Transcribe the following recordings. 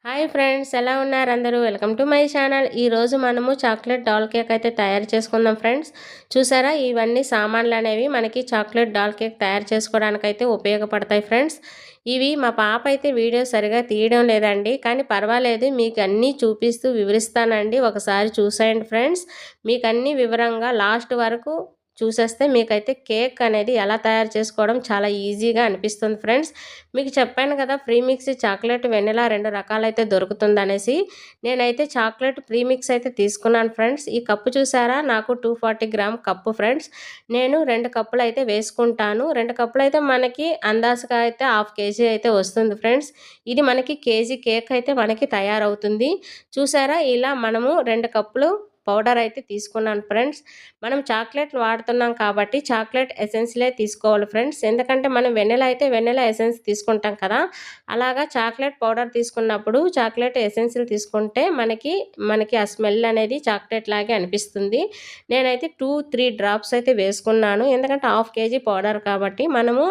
Hi friends, ఎలా ఉన్నారు అందరూ? Welcome to my channel. ఈరోజు మనము చాక్లెట్ డాల్ కేక్ అయితే తయారు చేసుకుందాం ఫ్రెండ్స్. చూసారా, ఇవన్నీ సామాన్లు అనేవి మనకి చాక్లెట్ డాల్ కేక్ తయారు చేసుకోవడానికి అయితే ఉపయోగపడతాయి ఫ్రెండ్స్. ఇవి మా పాప అయితే వీడియో సరిగా తీయడం లేదండి, కానీ పర్వాలేదు, మీకు అన్నీ చూపిస్తూ వివరిస్తానండి. ఒకసారి చూసేయండి ఫ్రెండ్స్. మీకు అన్నీ వివరంగా లాస్ట్ వరకు చూసేస్తే మీకైతే కేక్ అనేది ఎలా తయారు చేసుకోవడం చాలా ఈజీగా అనిపిస్తుంది ఫ్రెండ్స్. మీకు చెప్పాను కదా, ప్రీమిక్స్ చాక్లెట్ వెనిలా 2 రకాలైతే దొరుకుతుందనేసి. నేనైతే చాక్లెట్ ప్రీమిక్స్ అయితే తీసుకున్నాను ఫ్రెండ్స్. ఈ కప్పు చూసారా, నాకు 240 గ్రామ్ కప్పు ఫ్రెండ్స్. నేను 2 కప్పులు అయితే వేసుకుంటాను. 2 కప్పులు అయితే మనకి అందాజుగా అయితే 1/2 కేజీ అయితే వస్తుంది ఫ్రెండ్స్. ఇది మనకి కేజీ కేక్ అయితే మనకి తయారవుతుంది. చూసారా, ఇలా మనము 2 కప్పులు పౌడర్ అయితే తీసుకున్నాను ఫ్రెండ్స్. మనం చాక్లెట్ వాడుతున్నాం కాబట్టి చాక్లెట్ ఎసెన్స్లే తీసుకోవాలి ఫ్రెండ్స్. ఎందుకంటే మనం వెన్నెల అయితే వెన్నెల ఎసెన్స్ తీసుకుంటాం కదా, అలాగా చాక్లెట్ పౌడర్ తీసుకున్నప్పుడు చాక్లెట్ ఎసెన్స్లు తీసుకుంటే మనకి ఆ స్మెల్ అనేది చాక్లెట్ లాగే అనిపిస్తుంది. నేనైతే 2-3 డ్రాప్స్ అయితే వేసుకున్నాను. ఎందుకంటే 1/2 కేజీ పౌడర్ కాబట్టి మనము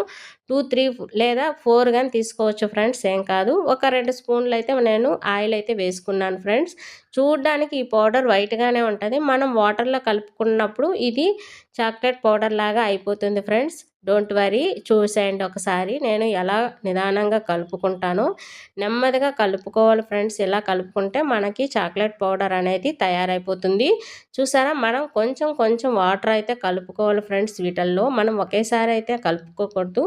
2-3 లేదా 4 కానీ తీసుకోవచ్చు ఫ్రెండ్స్, ఏం కాదు. ఒక 2 స్పూన్లు అయితే నేను ఆయిల్ అయితే వేసుకున్నాను ఫ్రెండ్స్. చూడ్డానికి ఈ పౌడర్ వైట్గానే ఉంటుంది. మనం వాటర్లో కలుపుకున్నప్పుడు ఇది చాక్లెట్ పౌడర్ లాగా అయిపోతుంది ఫ్రెండ్స్. డోంట్ వరీ, చూసేయండి ఒకసారి నేను ఎలా నిదానంగా కలుపుకుంటానో. నెమ్మదిగా కలుపుకోవాలి ఫ్రెండ్స్. ఇలా కలుపుకుంటే మనకి చాక్లెట్ పౌడర్ అనేది తయారైపోతుంది. చూసారా, మనం కొంచెం కొంచెం వాటర్ అయితే కలుపుకోవాలి ఫ్రెండ్స్. వీటిల్లో మనం ఒకేసారి అయితే కలుపుకోకూడదు.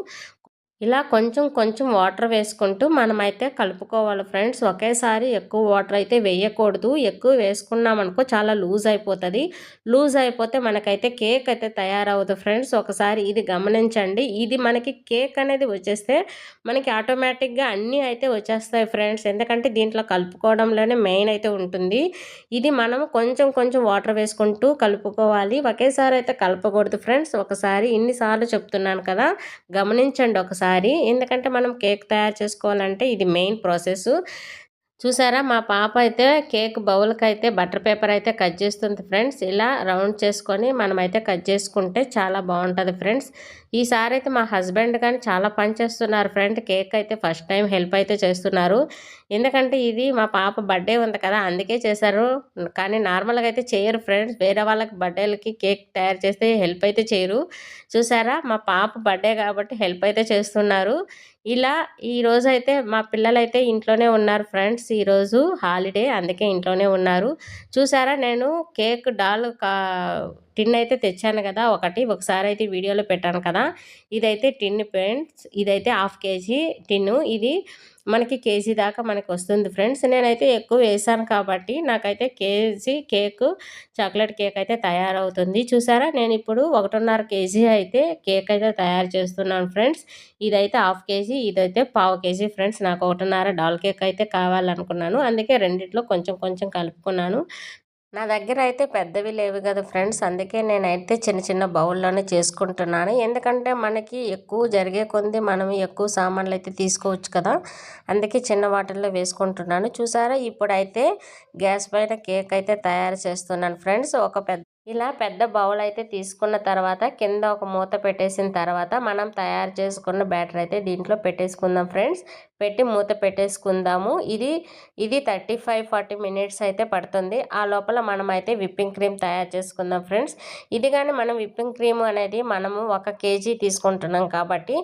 ఇలా కొంచెం కొంచెం వాటర్ వేసుకుంటూ మనమైతే కలుపుకోవాలి ఫ్రెండ్స్. ఒకేసారి ఎక్కువ వాటర్ అయితే వేయకూడదు. ఎక్కువ వేసుకున్నామనుకో చాలా లూజ్ అయిపోతుంది. లూజ్ అయిపోతే మనకైతే కేక్ అయితే తయారవుతుంది ఫ్రెండ్స్. ఒకసారి ఇది గమనించండి. ఇది మనకి కేక్ అనేది వచ్చేస్తే మనకి ఆటోమేటిక్గా అన్నీ అయితే వచ్చేస్తాయి ఫ్రెండ్స్. ఎందుకంటే దీంట్లో కలుపుకోవడంలోనే మెయిన్ అయితే ఉంటుంది. ఇది మనం కొంచెం కొంచెం వాటర్ వేసుకుంటూ కలుపుకోవాలి. ఒకేసారి అయితే కలపకూడదు ఫ్రెండ్స్. ఒకసారి ఇన్నిసార్లు చెప్తున్నాను కదా, గమనించండి ఒకసారి. ఎందుకంటే మనం కేక్ తయారు చేసుకోవాలంటే ఇది మెయిన్ ప్రాసెస్. చూసారా, మా పాప అయితే కేక్ బౌల్కి అయితే బటర్ పేపర్ అయితే కట్ చేస్తుంది ఫ్రెండ్స్. ఇలా రౌండ్ చేసుకొని మనమైతే కట్ చేసుకుంటే చాలా బాగుంటుంది ఫ్రెండ్స్. ఈసారి అయితే మా హస్బెండ్ కానీ చాలా పని చేస్తున్నారు ఫ్రెండ్. కేక్ అయితే ఫస్ట్ టైం హెల్ప్ అయితే చేస్తున్నారు. ఎందుకంటే ఇది మా పాప బర్త్డే ఉంది కదా, అందుకే చేశారు. కానీ నార్మల్గా అయితే చేయరు ఫ్రెండ్స్. వేరే వాళ్ళకి బర్త్డేలకి కేక్ తయారు చేస్తే హెల్ప్ అయితే చేయరు. చూసారా, మా పాప బర్త్డే కాబట్టి హెల్ప్ అయితే చేస్తున్నారు. ఇలా ఈరోజు అయితే మా పిల్లలైతే ఇంట్లోనే ఉన్నారు ఫ్రెండ్స్. ఈరోజు హాలిడే, అందుకే ఇంట్లోనే ఉన్నారు. చూసారా, నేను కేక్ డాల్ టిన్ అయితే తెచ్చాను కదా, ఒకసారి అయితే వీడియోలో పెట్టాను కదా. ఇదైతే టిన్ ఫ్రెండ్స్. ఇదైతే 1/2 కేజీ టిన్ను. ఇది మనకి కేజీ దాకా మనకి వస్తుంది ఫ్రెండ్స్. నేనైతే ఎక్కువ వేసాను కాబట్టి నాకైతే కేజీ కేక్ చాక్లెట్ కేక్ అయితే తయారవుతుంది. చూసారా, నేను ఇప్పుడు 1.5 కేజీ అయితే కేక్ అయితే తయారు చేస్తున్నాను ఫ్రెండ్స్. ఇదైతే 1/2 కేజీ, ఇదైతే 1/4 కేజీ ఫ్రెండ్స్. నాకు 1.5 డాల్ కేక్ అయితే కావాలనుకున్నాను, అందుకే రెండిట్లో కొంచెం కొంచెం కలుపుకున్నాను. నా దగ్గర అయితే పెద్దవి లేవు కదా ఫ్రెండ్స్, అందుకే నేనైతే చిన్న చిన్న బౌల్లోనే చేసుకుంటున్నాను. ఎందుకంటే మనకి ఎక్కువ జరిగే కొద్ది మనం ఎక్కువ సామాన్లు అయితే తీసుకోవచ్చు కదా, అందుకే చిన్న వాటిల్లో వేసుకుంటున్నాను. చూసారా, ఇప్పుడైతే గ్యాస్ పైన కేక్ అయితే తయారు చేస్తున్నాను ఫ్రెండ్స్. ఇలా పెద్ద బౌల్ అయితే తీసుకున్న తర్వాత కింద ఒక మూత పెట్టేసిన తర్వాత మనం తయారు చేసుకున్న బ్యాటర్ అయితే దీంట్లో పెట్టేసుకుందాం ఫ్రెండ్స్. పెట్టి మూత పెట్టేసుకుందాము. ఇది 35-40 మినిట్స్ అయితే పడుతుంది. ఆ లోపల మనం అయితే విప్పింగ్ క్రీమ్ తయారు చేసుకుందాం ఫ్రెండ్స్. ఇది కానీ మనం విప్పింగ్ క్రీమ్ అనేది మనము 1 కేజీ తీసుకుంటున్నాం కాబట్టి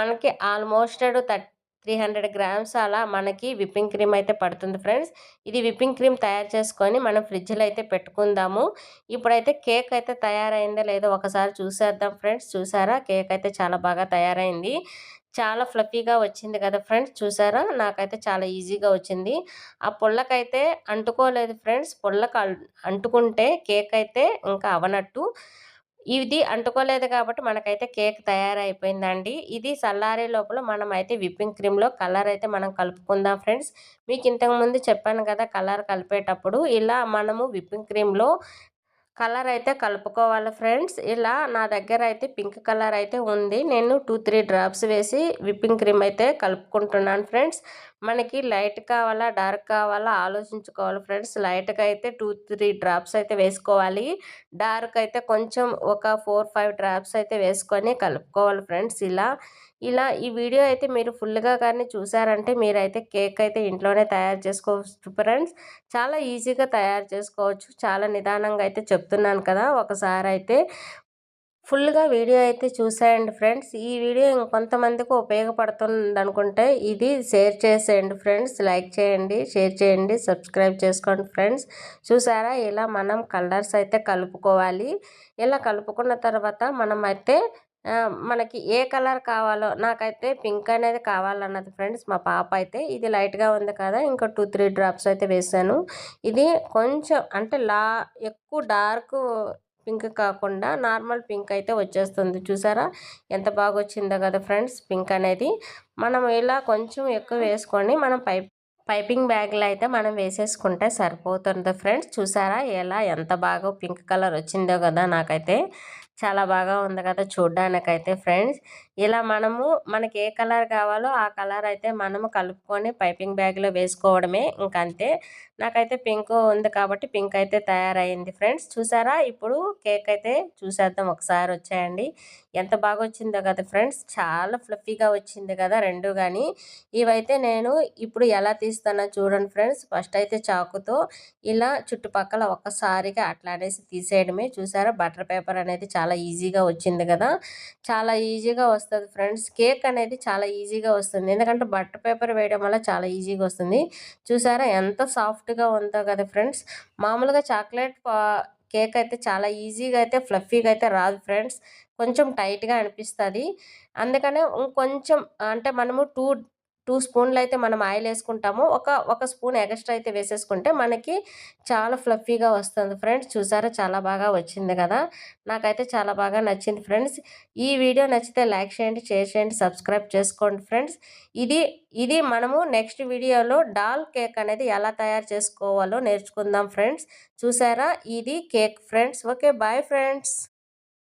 మనకి ఆల్మోస్ట్ 300 గ్రామ్స్ అలా మనకి విప్పింగ్ క్రీమ్ అయితే పడుతుంది ఫ్రెండ్స్. ఇది విప్పింగ్ క్రీమ్ తయారు చేసుకొని మనం ఫ్రిడ్జ్లో అయితే పెట్టుకుందాము. ఇప్పుడైతే కేక్ అయితే తయారైందో లేదో ఒకసారి చూసేద్దాం ఫ్రెండ్స్. చూసారా, కేక్ అయితే చాలా బాగా తయారైంది. చాలా ఫ్లఫీగా వచ్చింది కదా ఫ్రెండ్స్. చూసారా, నాకైతే చాలా ఈజీగా వచ్చింది. ఆ పుల్లకైతే అంటుకోలేదు ఫ్రెండ్స్. పుల్లకు అంటుకుంటే కేక్ అయితే ఇంకా అవనట్టు. ఇది అంటుకోలేదు కాబట్టి మనకైతే కేక్ తయారైపోయిందండి. ఇది చల్లారే లోపల మనం అయితే విప్పింగ్ క్రీమ్లో కలర్ అయితే మనం కలుపుకుందాం ఫ్రెండ్స్. మీకు ఇంతకుముందు చెప్పాను కదా, కలర్ కలిపేటప్పుడు ఇలా మనము విప్పింగ్ క్రీమ్లో కలర్ అయితే కలుపుకోవాలి ఫ్రెండ్స్. ఇలా నా దగ్గర అయితే పింక్ కలర్ అయితే ఉంది. నేను 2-3 డ్రాప్స్ వేసి విప్పింగ్ క్రీమ్ అయితే కలుపుకుంటున్నాను ఫ్రెండ్స్. మనకి లైట్ కావాలా, డార్క్ కావాలా ఆలోచించుకోవాలి ఫ్రెండ్స్. లైట్‌గా అయితే 2, 3 డ్రాప్స్ అయితే వేసుకోవాలి. డార్క్ అయితే కొంచెం ఒక 4, 5 డ్రాప్స్ అయితే వేసుకొని కలుపుకోవాలి ఫ్రెండ్స్. ఇలా ఈ వీడియో అయితే మీరు ఫుల్‌గా కానీ చూసారంటే మీరైతే కేక్ అయితే ఇంట్లోనే తయారు చేసుకోవచ్చు ఫ్రెండ్స్. చాలా ఈజీగా తయారు చేసుకోవచ్చు. చాలా నిదానంగా అయితే చెప్తున్నాను కదా! ఒకసారైతే ఫుల్‌గా వీడియో అయితే చూసేయండి ఫ్రెండ్స్. ఈ వీడియో ఇంకొంతమందికి ఉపయోగపడుతుందనుకుంటే ఇది షేర్ చేసేయండి ఫ్రెండ్స్. లైక్ చేయండి, షేర్ చేయండి, సబ్స్క్రైబ్ చేసుకోండి ఫ్రెండ్స్. చూసారా ఇలా మనం కలర్స్ అయితే కలుపుకోవాలి. ఇలా కలుపుకున్న తర్వాత మనమైతే మనకి ఏ కలర్ కావాలో నాకైతే పింక్ అనేది కావాలన్నది ఫ్రెండ్స్ మా పాప అయితే. ఇది లైట్‌గా ఉంది కదా! ఇంకా 2, 3 డ్రాప్స్ అయితే వేసాను. ఇది కొంచెం అంటే ఎక్కువ డార్క్ పింక్ కాకుండా నార్మల్ పింక్ అయితే వచ్చేస్తుంది. చూసారా ఎంత బాగా వచ్చిందో కదా ఫ్రెండ్స్ పింక్ అనేది. మనం ఇలా కొంచెం ఎక్కువ వేసుకొని మనం పైపింగ్ బ్యాగ్లో అయితే మనం వేసేసుకుంటే సరిపోతుంది ఫ్రెండ్స్. చూసారా ఎంత బాగా పింక్ కలర్ వచ్చిందో కదా! నాకైతే చాలా బాగా ఉంది కదా చూడ్డానికైతే ఫ్రెండ్స్. ఇలా మనకి ఏ కలర్ కావాలో ఆ కలర్ అయితే మనము కలుపుకొని పైపింగ్ బ్యాగ్లో వేసుకోవడమే ఇంకంతే. నాకైతే పింక్ ఉంది కాబట్టి పింక్ అయితే తయారైంది ఫ్రెండ్స్. చూసారా ఇప్పుడు కేక్ అయితే చూసేద్దాం ఒకసారి వచ్చేయండి. ఎంత బాగా వచ్చిందో కదా ఫ్రెండ్స్. చాలా ఫ్లఫీగా వచ్చింది కదా రెండు కానీ. ఇవైతే నేను ఇప్పుడు ఎలా తీస్తానో చూడండి ఫ్రెండ్స్. ఫస్ట్ అయితే చాకుతో ఇలా చుట్టుపక్కల ఒక్కసారిగా అట్లా అనేసి తీసేయడమే. చూసారా బటర్ పేపర్ అనేది చాలా ఈజీగా వచ్చింది కదా! చాలా ఈజీగా వస్తుంది ఫ్రెండ్స్. కేక్ అనేది చాలా ఈజీగా వస్తుంది. ఎందుకంటే బటర్ పేపర్ వేయడం వల్ల చాలా ఈజీగా వస్తుంది. చూసారా ఎంత సాఫ్ట్‌గా ఉందో కదా ఫ్రెండ్స్. మామూలుగా చాక్లెట్ కేక్ అయితే చాలా ఈజీగా అయితే ఫ్లఫీగా అయితే రాదు ఫ్రెండ్స్. కొంచెం టైట్‌గా అనిపిస్తది. అందుకనే ఇంకొంచెం అంటే మనము 2 స్పూన్లు అయితే మనం ఆయిల్ వేసుకుంటాము. ఒక స్పూన్ ఎక్స్ట్రా అయితే వేసేసుకుంటే మనకి చాలా ఫ్లఫీగా వస్తుంది ఫ్రెండ్స్. చూసారా చాలా బాగా వచ్చింది కదా! నాకైతే చాలా బాగా నచ్చింది ఫ్రెండ్స్. ఈ వీడియో నచ్చితే లైక్ చేయండి, షేర్ చేయండి, సబ్స్క్రైబ్ చేసుకోండి ఫ్రెండ్స్. ఇది మనము నెక్స్ట్ వీడియోలో డాల్ కేక్ అనేది ఎలా తయారు చేసుకోవాలో నేర్చుకుందాం ఫ్రెండ్స్. చూసారా ఇది cake friends. Okay bye friends.